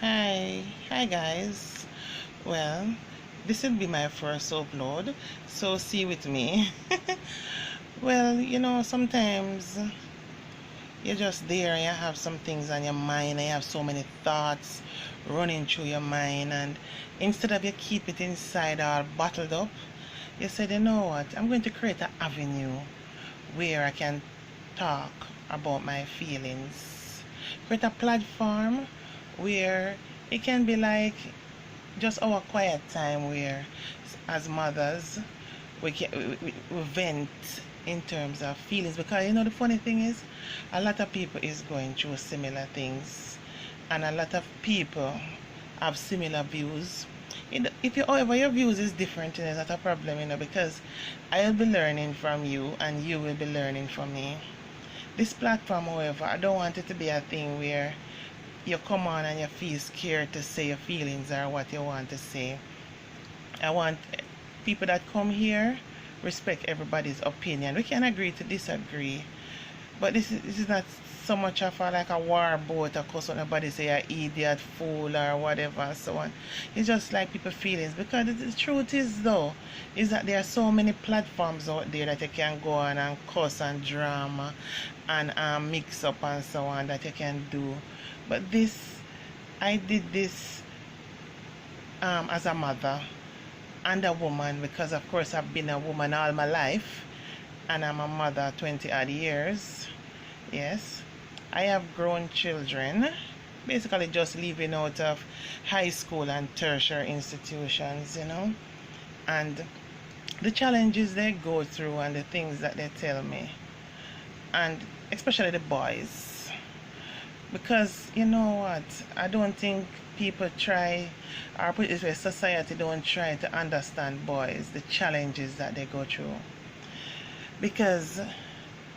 Hi guys. Well, this will be my first upload, so see with me. Well, sometimes you're just there and you have some things on your mind and you have so many thoughts running through your mind, and instead of you keep it inside or bottled up, you said, you know what, I'm going to create an avenue where I can talk about my feelings. Create a platform where it can be like just our quiet time where as mothers we vent in terms of feelings, because the funny thing is a lot of people is going through similar things, and a lot of people have similar views. If you, however, your views is different, it's not a problem, because I'll be learning from you and you will be learning from me. This platform, however, I don't want it to be a thing where you come on and you feel scared to say your feelings or what you want to say. I want people that come here respect everybody's opinion. We can agree to disagree, but this is not so much of like a war boat or cause somebody say an idiot, fool or whatever and so on. It's just like people feelings, because the truth is though is that there are so many platforms out there that you can go on and cuss and drama and mix up and so on that you can do. But I did this as a mother and a woman, because of course I've been a woman all my life and I'm a mother 20 odd years. Yes, I have grown children, basically just leaving out of high school and tertiary institutions, and the challenges they go through and the things that they tell me, and especially the boys, because you know what, I don't think people try, or put it this way, society don't try to understand boys, the challenges that they go through, because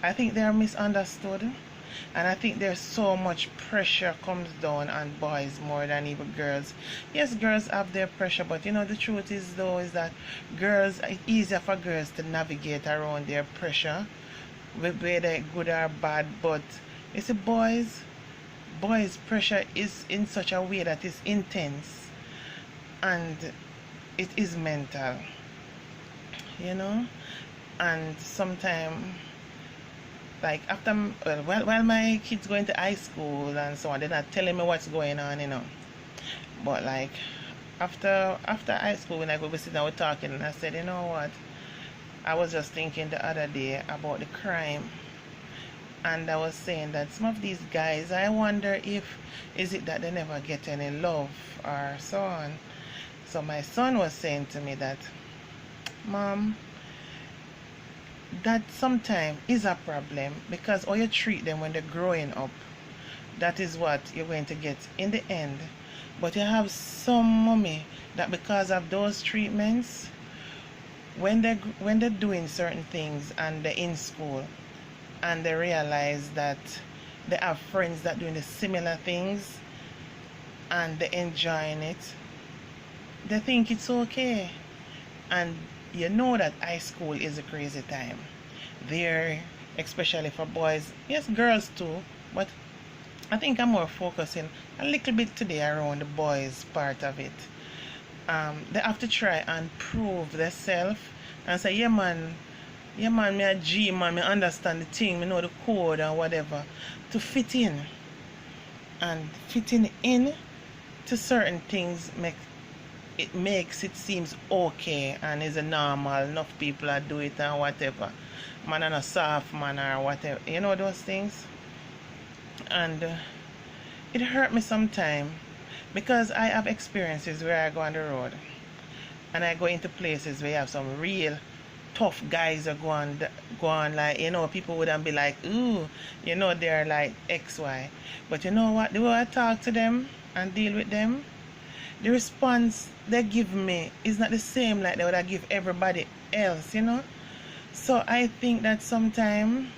I think they're misunderstood, and I think there's so much pressure comes down on boys more than even girls. Yes, girls have their pressure, but the truth is though is that it's easier for girls to navigate around their pressure, whether good or bad. But you see, boys pressure is in such a way that is intense and it is mental, and sometimes, like after, while my kids going to high school and so on, they're not telling me what's going on, but like after high school, when I go visit, I was talking and I said, you know what, I was just thinking the other day about the crime, and I was saying that some of these guys, I wonder if is it that they never get any love or so on. So my son was saying to me that, Mom, that sometimes is a problem, because how you treat them when they're growing up, that is what you're going to get in the end. But you have some mommy that because of those treatments, when they're doing certain things and they're in school and they realize that they have friends that doing the similar things and they're enjoying it, they think it's okay. And you know that high school is a crazy time there, especially for boys. Yes, girls too, but I think I'm more focusing a little bit today around the boys part of it. They have to try and prove themselves and say, yeah man, me a G man, me understand the thing, me know the code and whatever, to fit in. And fitting in to certain things makes it seems okay and is a normal, enough people are do it and whatever, man and a soft man or whatever, those things. And it hurt me sometime, because I have experiences where I go on the road and I go into places where you have some real tough guys are going like, people wouldn't be like, ooh, they're like XY, but you know what, the way I talk to them and deal with them, the response they give me is not the same like they would have give everybody else, So I think that sometimes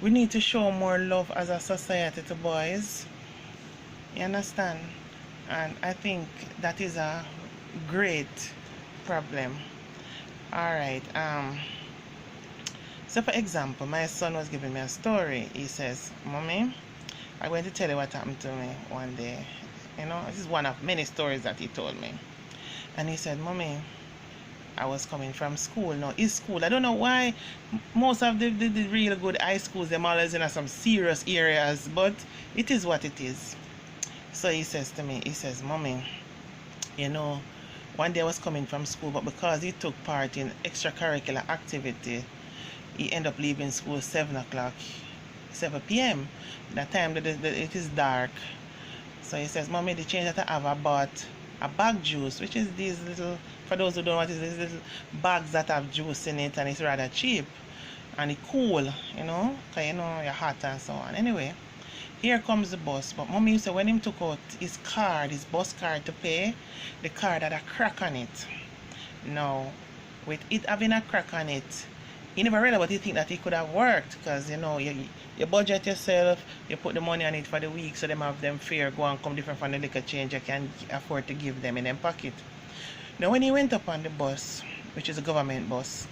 we need to show more love as a society to boys. You understand? And I think that is a great problem. Alright, so for example, my son was giving me a story. He says, Mommy, I'm going to tell you what happened to me one day. You know, this is one of many stories that he told me. And he said, Mommy, I was coming from school. Now, his school, I don't know why most of the real good high schools, them always in some serious areas, but it is what it is. So he says to me, he says, Mommy, you know, one day I was coming from school, but because he took part in extracurricular activity, he ended up leaving school 7 o'clock, 7 p.m. That time that it is dark. So he says, Mommy, the change that I have, I bought a bag juice, which is these little, for those who don't know what it is, these little bags that have juice in it, and it's rather cheap and it's cool, you know, because you know you're hot and so on. Anyway, here comes the bus. But Mommy said when him took out his card, his bus card to pay, the card had a crack on it. Now, with it having a crack on it, he never realized what he think that it could have worked, because you know you budget yourself, you put the money on it for the week, so them have them fare go and come different from the liquor change you can afford to give them in them pocket. Now when he went up on the bus, which is a government bus,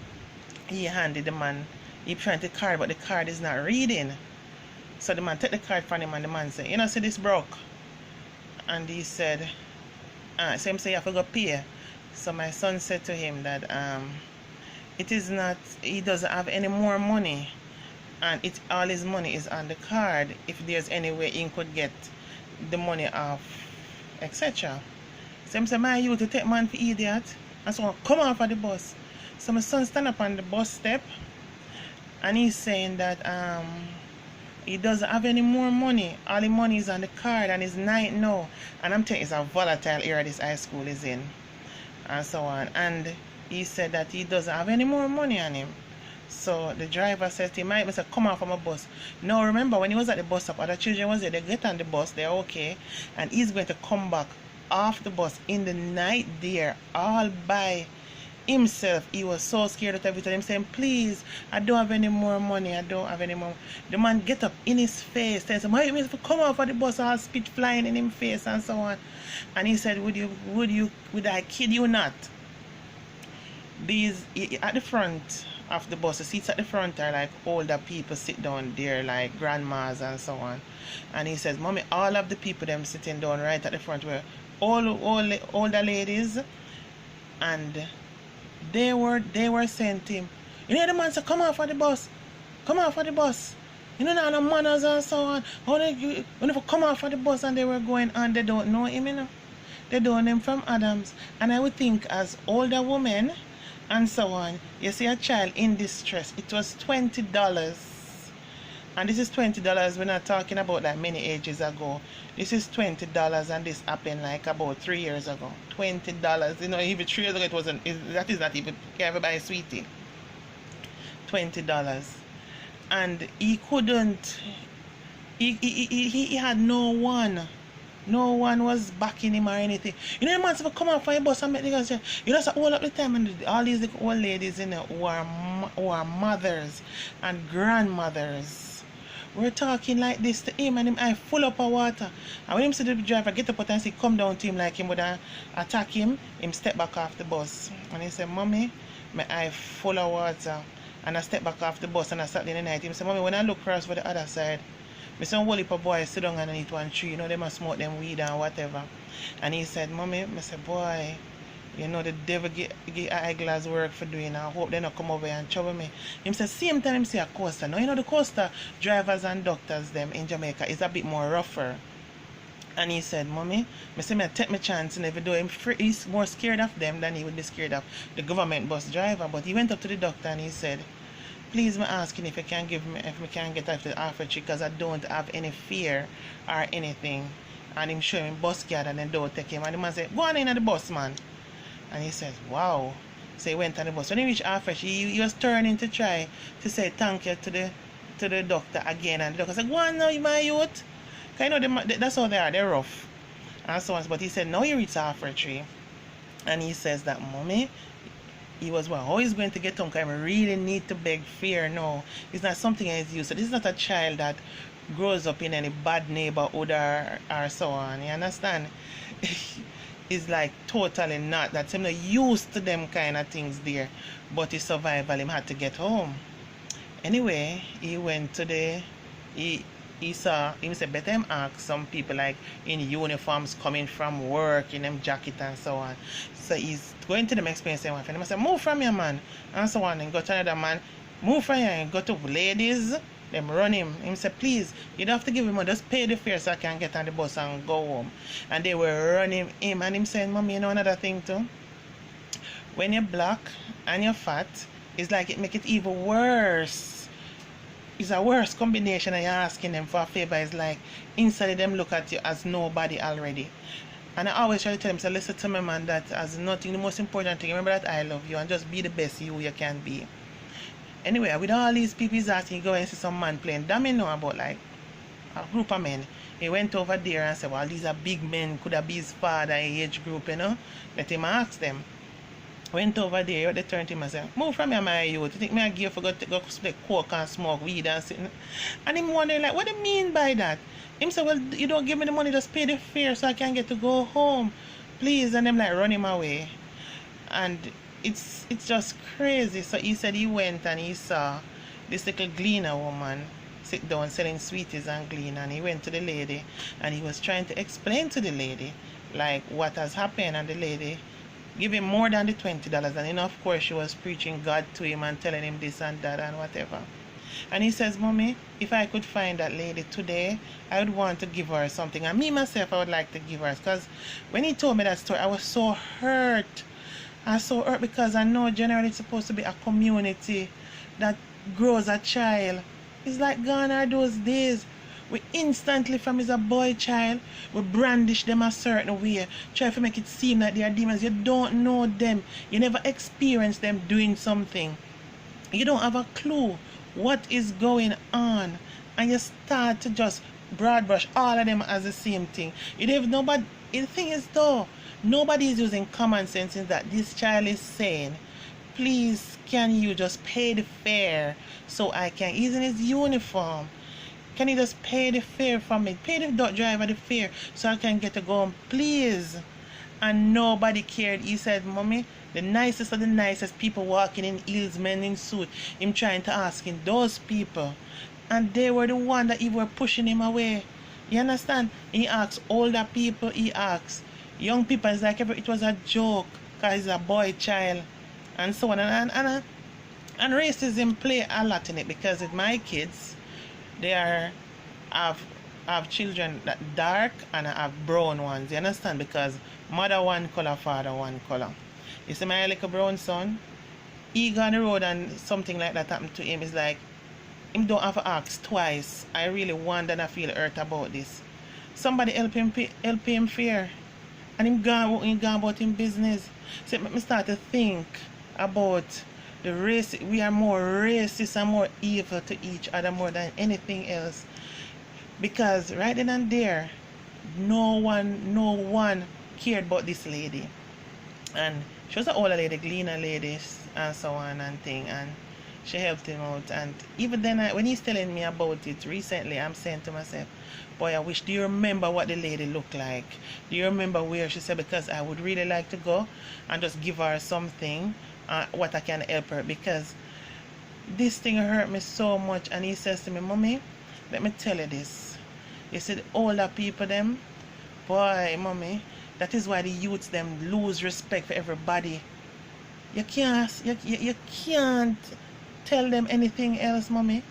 he handed the man, he trying the card, but the card is not reading. So the man take the card from him, and the man said, you know, see this broke? And he said, so him say you have to go pay. So my son said to him that it is not, he doesn't have any more money, and all his money is on the card, if there's any way he could get the money off, etc. So him say, my you to take man for idiot, and so come off of the bus. So my son stand up on the bus step, and he's saying that he doesn't have any more money. All the money is on the card, and it's night now. And I'm telling you, it's a volatile area this high school is in, and so on. And he said that he doesn't have any more money on him. So the driver said to him, I said, come off from a bus. Now remember, when he was at the bus stop, other children was there, they get on the bus, they're okay, and he's going to come back off the bus in the night there, all by himself. He was so scared of everything. Him saying, please, I don't have any more money, I don't have any more. The man get up in his face, tells him, why you come off of the bus, all spit flying in his face and so on. And he said, would I kid you not? These at the front of the bus, the seats at the front are like older people sit down there, like grandmas and so on. And he says, Mommy, all of the people them sitting down right at the front were all older ladies, and they were saying to him, you know, the man said, come off of the bus, come off of the bus. You know, now the manners and so on. When you come off of the bus, and they were going on, they don't know him, you know. They don't know him from Adams. And I would think as older women and so on, you see a child in distress, it was $20. And this is $20, we're not talking about that many ages ago. This is $20, and this happened like about 3 years ago. $20, you know, even 3 years ago it wasn't, that is not even, you ever buy a sweetie. $20. And he couldn't, he had no one. No one was backing him or anything. You know, the man said, come on for your bus and make the guys, you know, so all up the time, and all these old ladies, you know, who are mothers and grandmothers, we're talking like this to him, and him eye full up of water. And when him see the driver get up and say, come down to him like him would attack him step back off the bus. And he said, Mommy, my eye full of water. And I step back off the bus, and I sat in the night. He said, Mommy, when I look across for the other side, I saw one heap of boys sit down underneath one tree, you know, they must smoke them weed and whatever. And he said, Mommy, I said, boy, you know, the devil get eyeglass work for doing. I hope they not come over and trouble me. He said, same time him see a coaster. Now, you know, the coaster drivers and doctors them in Jamaica is a bit more rougher. And he said, Mommy, I said, I take my chance, and if though he's more scared of them than he would be scared of the government bus driver. But he went up to the doctor and he said, please, me asking if you can give me, if we can get out the offer, because I don't have any fear or anything. And him show him bus guard, and then don't take him. And the man said, go on in at the bus, man. And he says, wow. So he went on the bus. When he reached offer, he was turning to try to say thank you to the doctor again. And the doctor said, go on now, my youth. Because you know, that's how they are, they're rough. And so on. But he said, now you reach offer tree. And he says that, Mommy, he was always going to get home, because I really need to beg fear. No, it's not something he's used to. This is not a child that grows up in any bad neighborhood or so on. You understand? It's like totally not. That's him not used to them kind of things there. But his survival, him had to get home. Anyway, he went to he saw him say better him ask some people like in uniforms coming from work in them jacket and so on. So he's going to them explain saying and him say move from here man and so on, and go to another man, move from here and go to ladies, them run him. Him say please you don't have to give him money, just pay the fare so I can get on the bus and go home. And they were running him and him saying mommy you know another thing too, when you're black and you're fat it's like it make it even worse. It's a worse combination, and you're asking them for a favor. It's like instantly them look at you as nobody already. And I always try to tell them, so listen to me man, that as nothing, the most important thing, remember that I love you and just be the best you can be. Anyway, with all these people he's asking, you go and see some man playing. Damn me know about like a group of men. He went over there and said, well these are big men, could have been his father age group, you know. Let him ask them. Went over there, they turned to him and said, move from here, my youth. You think me a give for go split coke and smoke weed and sitting? And him wondering, like, what do you mean by that? Him said, well, you don't give me the money, just pay the fare so I can get to go home. Please. And them like run him away. And it's just crazy. So he said he went and he saw this little gleaner woman sit down selling sweeties and glean, and he went to the lady and he was trying to explain to the lady like what has happened, and the lady give him more than the $20, and you know, of course she was preaching God to him and telling him this and that and whatever. And he says, mommy, if I could find that lady today, I would want to give her something. And me myself, I would like to give her, because when he told me that story, I was so hurt. I was so hurt because I know generally it's supposed to be a community that grows a child. It's like gone are those days. We instantly, from as a boy child, we brandish them a certain way, try to make it seem like they are demons. You don't know them. You never experience them doing something. You don't have a clue what is going on. And you start to just broad brush all of them as the same thing. You don't have nobody. The thing is though, nobody is using common sense in that this child is saying, please can you just pay the fare so I can, he's in his uniform. Can you just pay the fare for me? Pay the driver the fare so I can get to go home, please. And nobody cared. He said, mommy, the nicest of the nicest people walking in heels, men in suit, him trying to ask him, those people. And they were the one that he were pushing him away. You understand? He asked older people, he asked young people. It's like it was a joke because he's a boy child. And so on. And racism play a lot in it, because with my kids, they have children that dark and I have brown ones. You understand? Because mother one color, father one color. You see my little brown son, he go on the road and something like that happened to him. It's like him don't have to ask twice. I really wonder and I feel hurt about this. Somebody help him fear, and him gone about him business. So it make me start to think about the race. We are more racist and more evil to each other more than anything else, because right then and there no one cared about this lady, and she was an older lady, gleaner lady and so on and thing, and she helped him out. And even then when he's telling me about it recently, I'm saying to myself, boy, I wish, do you remember what the lady looked like? Do you remember where she said, because I would really like to go and just give her something, what I can help her, because this thing hurt me so much. And he says to me, mommy, let me tell you this. He said, older people them, boy, mommy, that is why the youths them lose respect for everybody. You can't tell them anything else, mommy.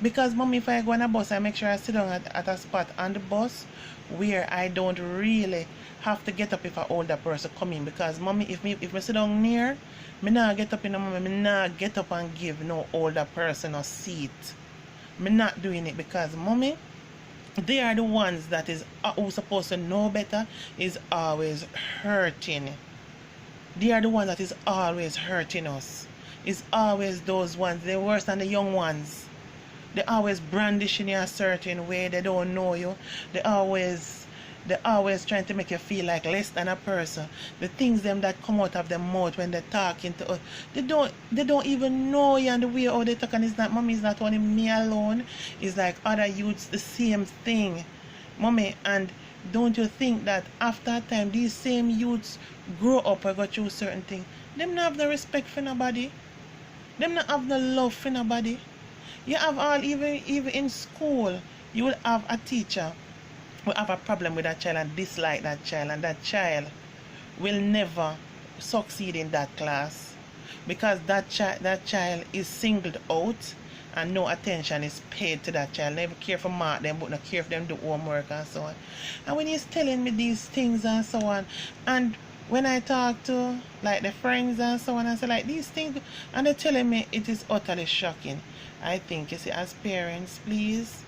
Because mommy, if I go on a bus, I make sure I sit down at a spot on the bus where I don't really have to get up if an older person come in. Because mommy, if me sit down near, me not get up in the moment, me not get up and give no older person a seat. Me not doing it, because mommy, they are the ones that is who supposed to know better, is always hurting. They are the ones that is always hurting us. It's always those ones. They're worse than the young ones. They always brandishing you a certain way. They don't know you. They always trying to make you feel like less than a person. The things them that come out of their mouth when they're talking to us, they don't even know you, and the way how they talk. And it's not, mommy, it's not only me alone. It's like other youths the same thing, mommy. And don't you think that after a time these same youths grow up and go through certain things, them not have no respect for nobody, them not have no love for nobody. You have all, even in school, You will have a teacher who have a problem with that child and dislike that child, and that child will never succeed in that class because that child is singled out and no attention is paid to that child. Never care for mark them, but not care for them do homework and so on. And when he's telling me these things and so on, and when I talk to like the friends and so on, I say like these things, and they're telling me, it is utterly shocking. I think, you see, as parents, please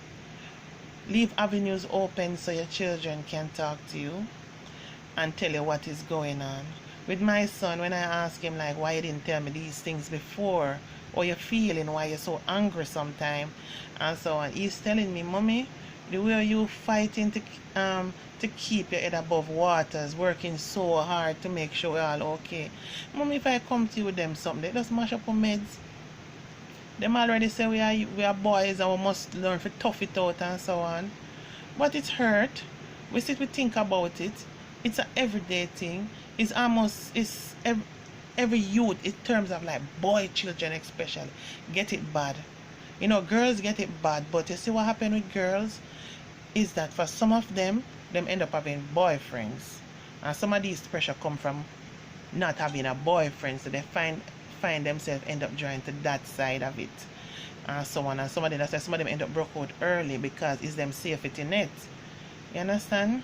leave avenues open so your children can talk to you and tell you what is going on. With my son, when I ask him like why you didn't tell me these things before, or you're feeling, why you're so angry sometimes and so on, he's telling me, Mommy, the way you fighting to keep your head above waters, working so hard to make sure we're all okay. Mommy, if I come to you with them something, they just mash up our meds. Them already say we are boys and we must learn to tough it out and so on. But it's hurt. We sit, we think about it. It's an everyday thing. It's almost, it's every youth in terms of like boy children especially get it bad. You know, girls get it bad, but you see what happened with girls is that for some of them end up having boyfriends, and some of these pressure come from not having a boyfriend, so they find themselves end up joining to that side of it and so on. And some of them end up broke out early because it's them safety net. You understand?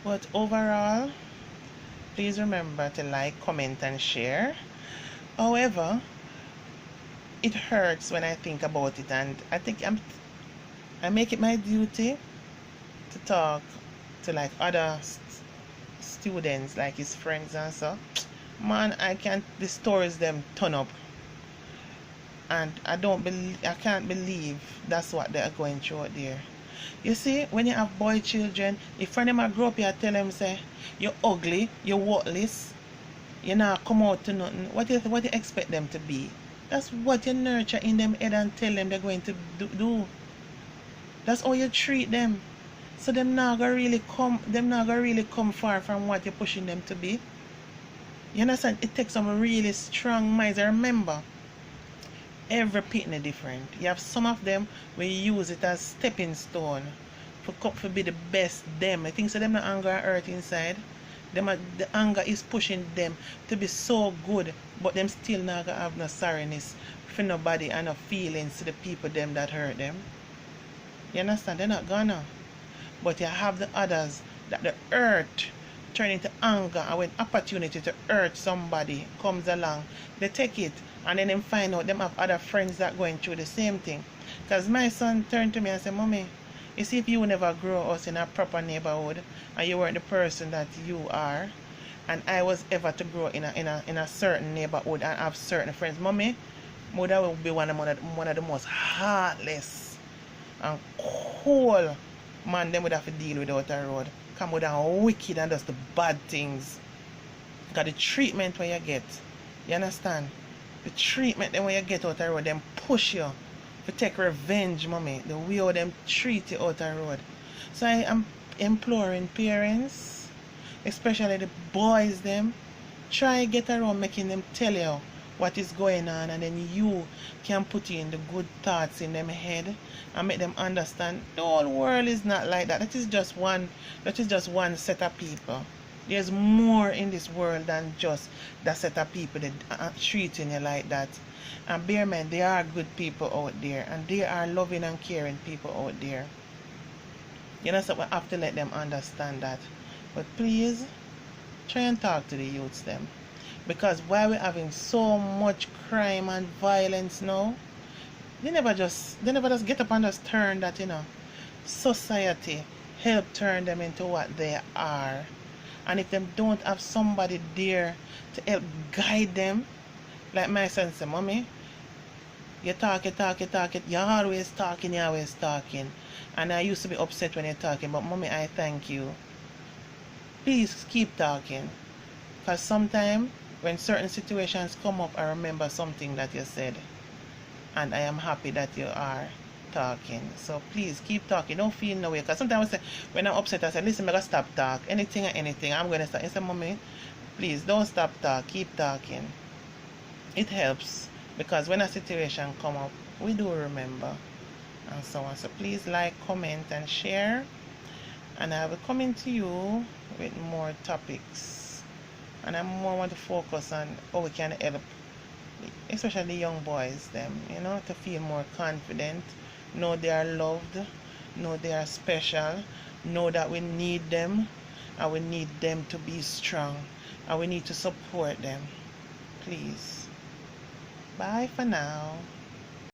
But overall, please remember to like, comment and share. However, it hurts when I think about it, and I think I make it my duty to talk to like other students, like his friends and so. Man, the stories them turn up, and I can't believe that's what they are going through out there. You see, when you have boy children, if friend them a grow up, you tell them say you're ugly, you're worthless, you not come out to nothing. What you expect them to be? That's what you nurture in them head and tell them they're going to do. That's how you treat them. So them not gonna really come far from what you're pushing them to be. You understand? It takes some really strong minds. I remember, every pitney different. You have some of them where you use it as stepping stone for be the best them. I think so them no anger and hurt inside. The anger is pushing them to be so good, but them still not gonna have no sorriness for nobody and no feelings to the people them that hurt them. You understand? They're not gonna. But you have the others that the hurt turn into anger, and when opportunity to hurt somebody comes along, they take it, and then they find out them have other friends that going through the same thing. Because my son turned to me and said, Mommy, you see, if you never grow us in a proper neighborhood and you weren't the person that you are, and I was ever to grow in a certain neighborhood and have certain friends, Mommy, mother will be one of the most heartless and cool man them would have to deal with out the road. Come with down wicked and does the bad things. Because the treatment when you get, you understand? The treatment then when you get out the road, them push you to take revenge, Mommy. The way how them treat you out the road. So I am imploring parents, especially the boys them, try get around making them tell you what is going on, and then you can put in the good thoughts in them head and make them understand the whole world is not like that. That is just one set of people. There's more in this world than just that set of people that are treating you like that. And bear in mind, there are good people out there, and there are loving and caring people out there. You know, so we have to let them understand that. But please try and talk to the youths them. Because while we're having so much crime and violence now, they never just get up and just turn that, you know. Society help turn them into what they are. And if they don't have somebody there to help guide them, like my son said, Mommy, you talk, you're always talking. And I used to be upset when you're talking, but Mommy, I thank you. Please keep talking. Because sometimes when certain situations come up, I remember something that you said. And I am happy that you are talking. So please keep talking. Don't feel no way. Because sometimes I say, when I'm upset, I say, listen, I'm going to stop talk. Anything, I'm going to stop. I say, Mommy, please don't stop talk. Keep talking. It helps. Because when a situation come up, we do remember. and so on. So please like, comment, and share, and I will come into you with more topics. And I more want to focus on how we can help, especially young boys, them, to feel more confident, know they are loved, know they are special, know that we need them, and we need them to be strong, and we need to support them. Please. Bye for now.